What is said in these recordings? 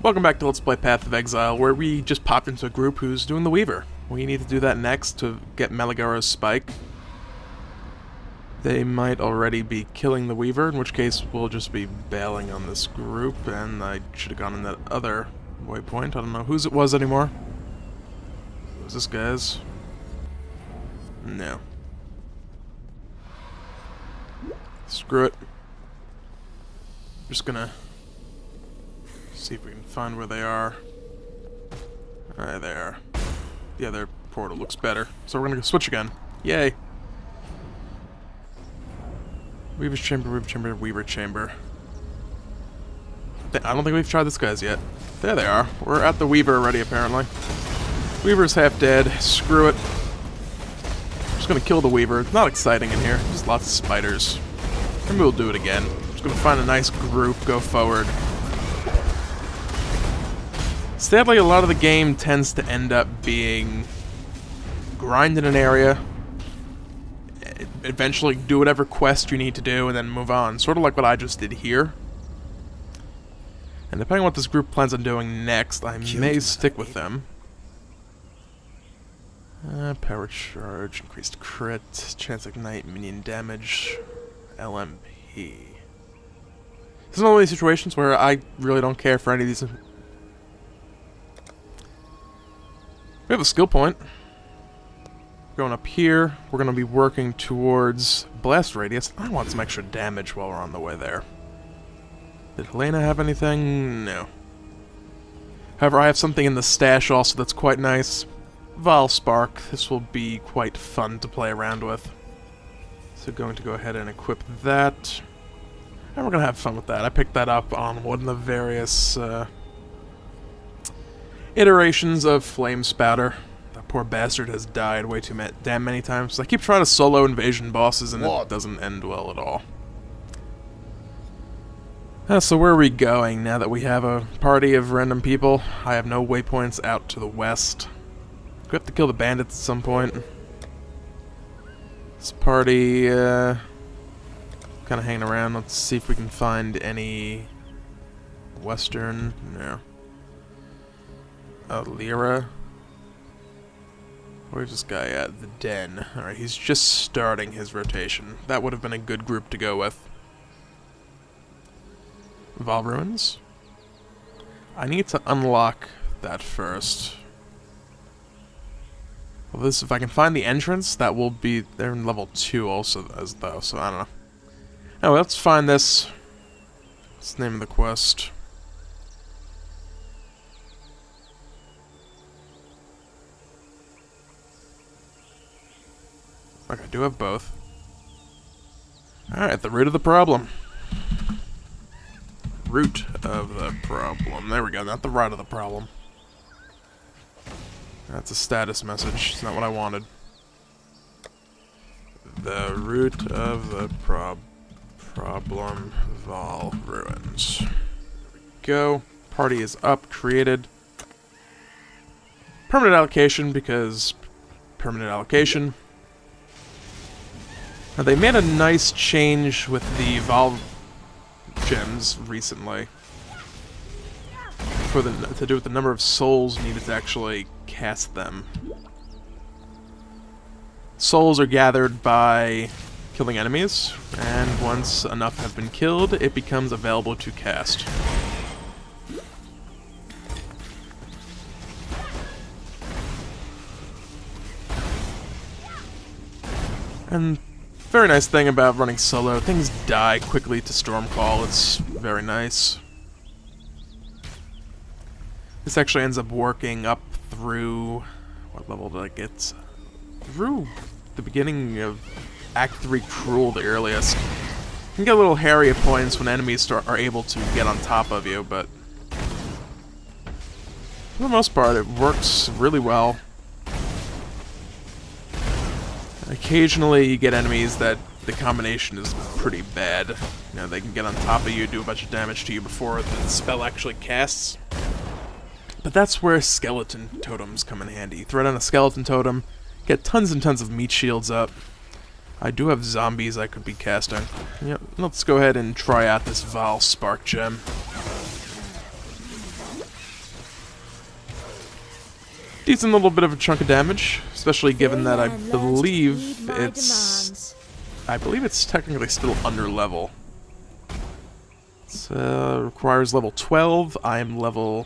Welcome back to Let's Play Path of Exile, where we just popped into a group who's doing the Weaver. We need to do that next to get Meligara's spike. They might already be killing the Weaver, in which case we'll just be bailing on this group, and I should have gone in that other waypoint. I don't know whose it was anymore. Was this guy's? No. Screw it. Just gonna see if we can find where they are. Alright, they are. The other portal looks better. So we're gonna go switch again. Yay! Weaver's Chamber, Weaver Chamber, Weaver Chamber. I don't think we've tried this guy's yet. There they are. We're at the Weaver already, apparently. Weaver's half dead. Screw it. Just gonna kill the Weaver. It's not exciting in here. Just lots of spiders. Maybe we'll do it again. Just gonna find a nice group, go forward. Sadly, a lot of the game tends to end up being grind in an area, eventually do whatever quest you need to do, and then move on. Sort of like what I just did here. And depending on what this group plans on doing next, I may stick with them. Power charge, increased crit, chance to ignite minion damage, LMP. This is one of these situations where I really don't care for any of these. We have a skill point. Going up here, we're going to be working towards blast radius. I want some extra damage while we're on the way there. Did Helena have anything? No. However, I have something in the stash also that's quite nice. Vaal Spark. This will be quite fun to play around with. So going to go ahead and equip that. And we're going to have fun with that. I picked that up on one of the various iterations of Flame Spouter. That poor bastard has died way too damn many times. I keep trying to solo invasion bosses and it doesn't end well at all. So where are we going now that we have a party of random people? I have no waypoints out to the west. We have to kill the bandits at some point. This party, kind of hanging around. Let's see if we can find any western. No. Lyra. Where's this guy at? The Den. Alright, he's just starting his rotation. That would have been a good group to go with. Vaal Ruins. I need to unlock that first. Well, this, if I can find the entrance, that will be... They're in level 2 also, as though, so I don't know. Anyway, let's find this. What's the name of the quest? Okay, I do have both. Alright, the root of the problem. Root of the problem. There we go, not the rot of the problem. That's a status message. It's not what I wanted. The root of the problem, Vaal Ruins. There we go. Party is up, created. Permanent allocation, because permanent allocation. Now, they made a nice change with the Vaal gems recently. To do with the number of souls needed to actually cast them. Souls are gathered by killing enemies, and once enough have been killed, it becomes available to cast. And very nice thing about running solo, things die quickly to Stormcall. It's very nice. This actually ends up working up through... What level did I get? Through the beginning of Act 3 Cruel, the earliest. You can get a little hairy at points when enemies are able to get on top of you, but... For the most part, it works really well. Occasionally you get enemies that the combination is pretty bad. You know, they can get on top of you, do a bunch of damage to you before the spell actually casts. But that's where skeleton totems come in handy. Throw down a skeleton totem, get tons and tons of meat shields up. I do have zombies I could be casting. Yep, let's go ahead and try out this Vaal Spark gem. decent little bit of a chunk of damage, especially given that I believe it's technically still under level. It requires level 12. I am level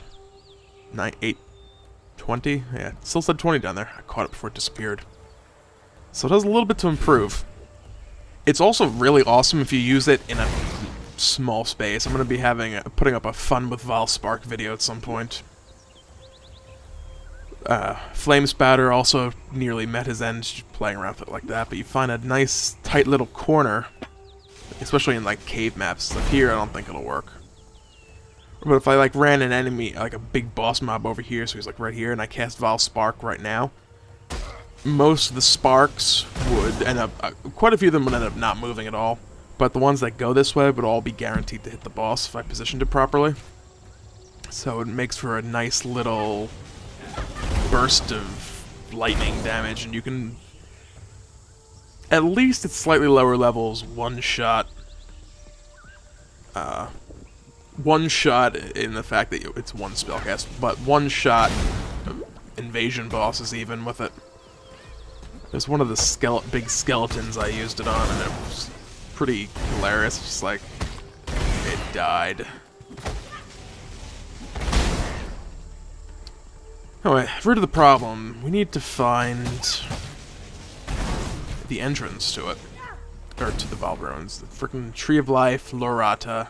20. Yeah, it still said 20 down there. I caught it before it disappeared. So it has a little bit to improve. It's also really awesome if you use it in a small space. I'm going to be putting up a Fun with Vaal Spark video at some point. Flame Spatter also nearly met his end playing around with it like that, but you find a nice tight little corner, especially in like cave maps. Stuff here, I don't think it'll work. But if I like ran an enemy, like a big boss mob over here, so he's like right here, and I cast Vaal Spark right now, most of the sparks would end up, quite a few of them would end up not moving at all, but the ones that go this way would all be guaranteed to hit the boss if I positioned it properly. So it makes for a nice little burst of lightning damage, and you can, at least at slightly lower levels, one-shot in the fact that it's one spellcast, but one-shot invasion bosses even with it. There's one of the big skeletons I used it on, and it was pretty hilarious. Just like, it died. Anyway, root of the problem. We need to find the entrance to it. Or to the Vaal Ruins. The frickin' Tree of Life, Lorata.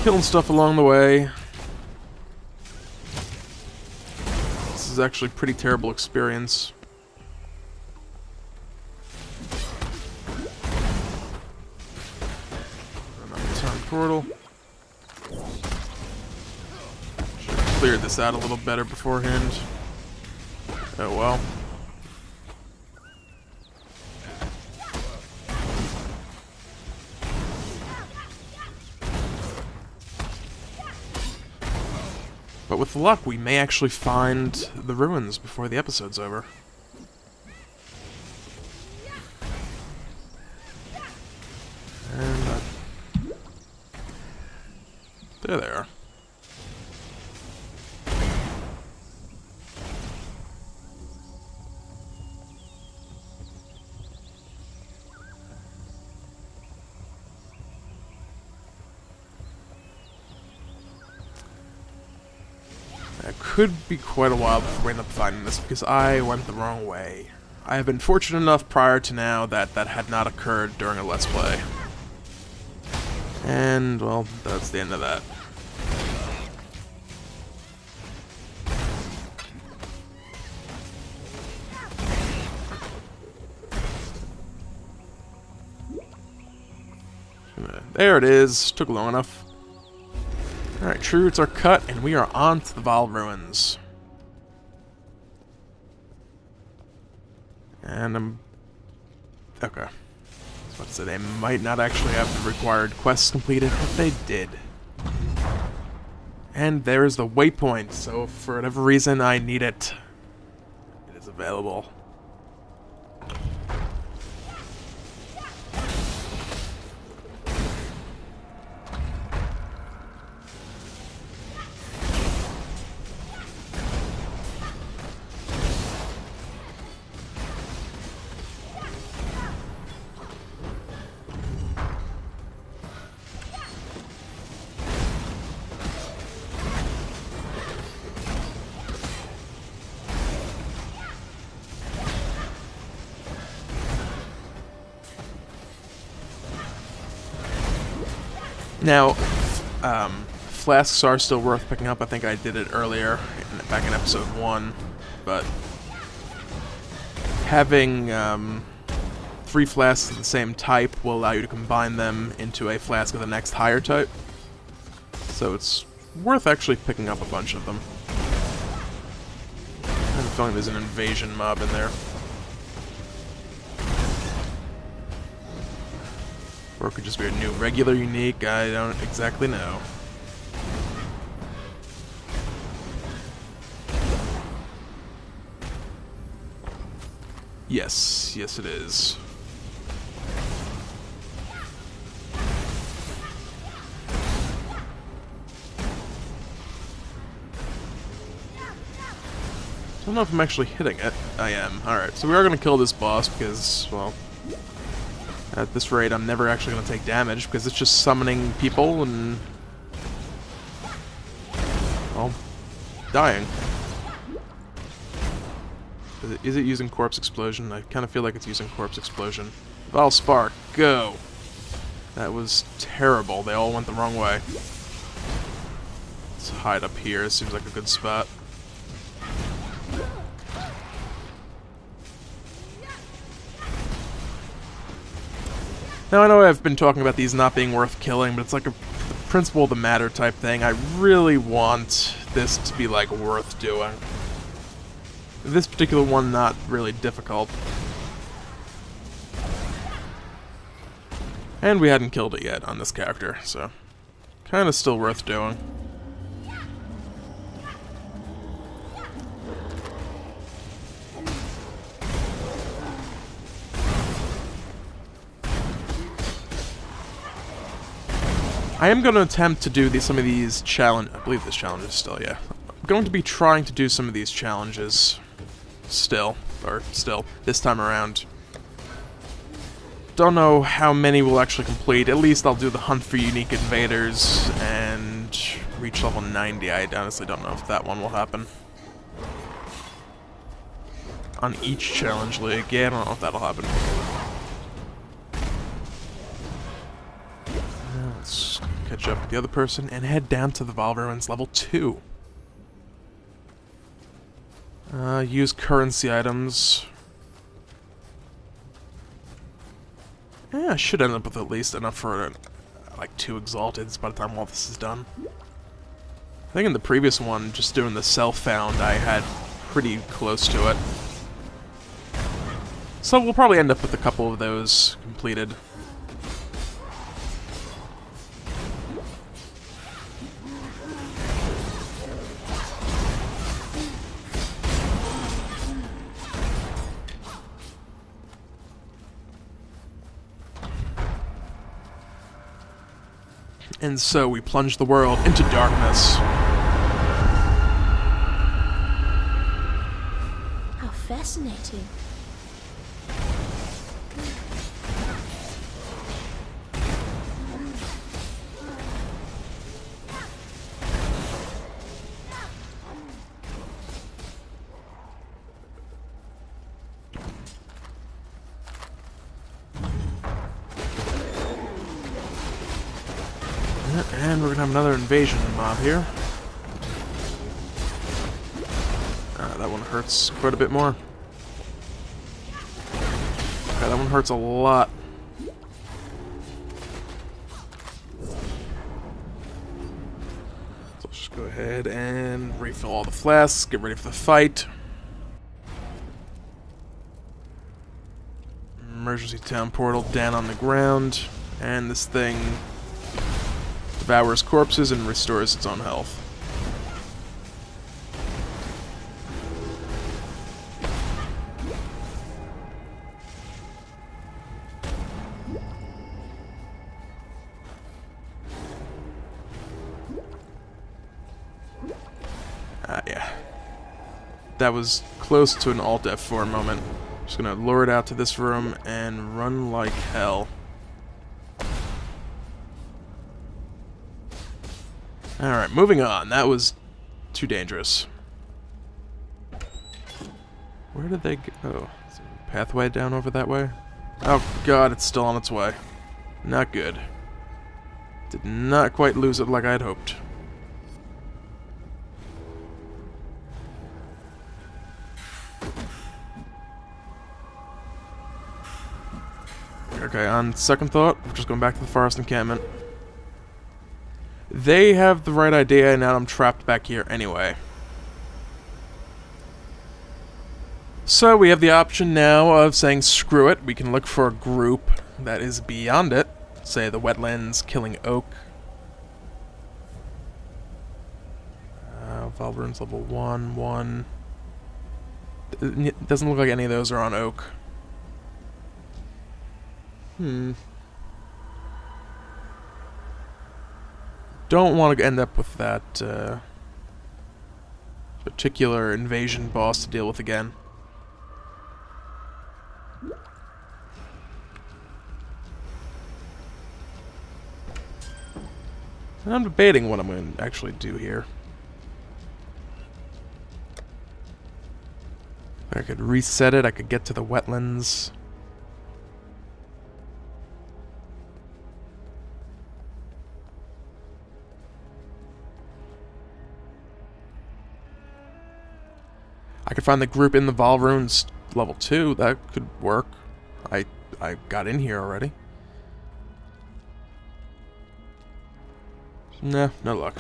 Killing stuff along the way. This is actually a pretty terrible experience. Another time portal. Should have cleared this out a little better beforehand. Oh well. But with luck, we may actually find the ruins before the episode's over. And there they are. It could be quite a while before we end up finding this, because I went the wrong way. I have been fortunate enough prior to now that that had not occurred during a Let's Play. And, well, that's the end of that. There it is. Took long enough. Alright, tree roots are cut, and we are on to the Vaal Ruins. And okay. I was about to say, they might not actually have the required quests completed, but they did. And there is the waypoint, so for whatever reason I need it. It is available. Now, flasks are still worth picking up. I think I did it earlier, back in episode 1, but having 3 flasks of the same type will allow you to combine them into a flask of the next higher type. So it's worth actually picking up a bunch of them. I have a feeling there's an invasion mob in there. Or it could just be a new regular unique, I don't exactly know. Yes, yes it is. don't know if I'm actually hitting it. I am. Alright, so we are going to kill this boss because, well, at this rate I'm never actually going to take damage because it's just summoning people and, well, dying. Is it using Corpse Explosion? I kind of feel like it's using Corpse Explosion. Vaal Spark, go! That was terrible. They all went the wrong way. Let's hide up here. It seems like a good spot. Now, I know I've been talking about these not being worth killing, but it's like a principle of the matter type thing. I really want this to be, like, worth doing. This particular one, not really difficult. And we hadn't killed it yet on this character, so kind of still worth doing. I am going to attempt to do some of these challenges. I believe this challenge is still, yeah. I'm going to be trying to do some of these challenges still, this time around. Don't know how many we'll actually complete. At least I'll do the hunt for unique invaders and reach level 90. I honestly don't know if that one will happen. On each challenge league, yeah, I don't know if that'll happen. Let's catch up with the other person and head down to the Vaal Ruins level 2. Use currency items. Yeah, I should end up with at least enough for, like, 2 Exalteds by the time all this is done. I think in the previous one, just doing the self-found, I had pretty close to it. So we'll probably end up with a couple of those completed. And so we plunge the world into darkness. How fascinating. And we're gonna have another invasion mob here. That one hurts quite a bit more. Okay, that one hurts a lot. So let's just go ahead and refill all the flasks, get ready for the fight. Emergency town portal down on the ground, and this thing devours corpses and restores its own health. Yeah. That was close to an Alt F4 moment. Just gonna lure it out to this room and run like hell. Alright, moving on. That was too dangerous. Where did they go? Is there a pathway down over that way? Oh god, it's still on its way. Not good. Did not quite lose it like I'd hoped. Okay, on second thought, we're just going back to the forest encampment. They have the right idea, and now I'm trapped back here anyway. So we have the option now of saying screw it. We can look for a group that is beyond it. Say the wetlands, killing oak. Vaal Ruins level 1. It doesn't look like any of those are on oak. Don't want to end up with that particular invasion boss to deal with again. And I'm debating what I'm going to actually do here. I could reset it, I could get to the wetlands. I could find the group in the Vaal Ruins level 2, that could work. I got in here already. Nah, no luck.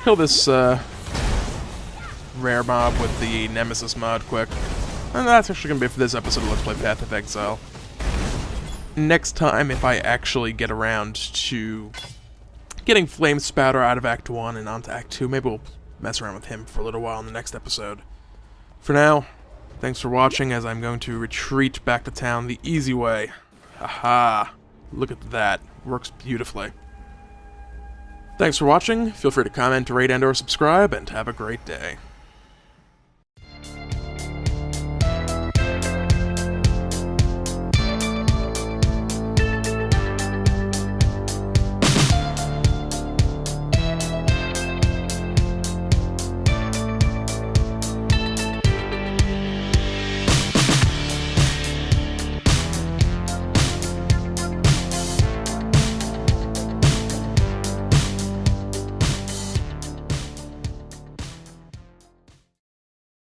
Kill this rare mob with the Nemesis mod quick. And that's actually going to be it for this episode of Let's Play Path of Exile. Next time, if I actually get around to getting Flame Spouter out of Act 1 and onto Act 2, maybe we'll mess around with him for a little while in the next episode. For now, thanks for watching as I'm going to retreat back to town the easy way. Haha, look at that. Works beautifully. Thanks for watching, feel free to comment, rate, and/or subscribe, and have a great day.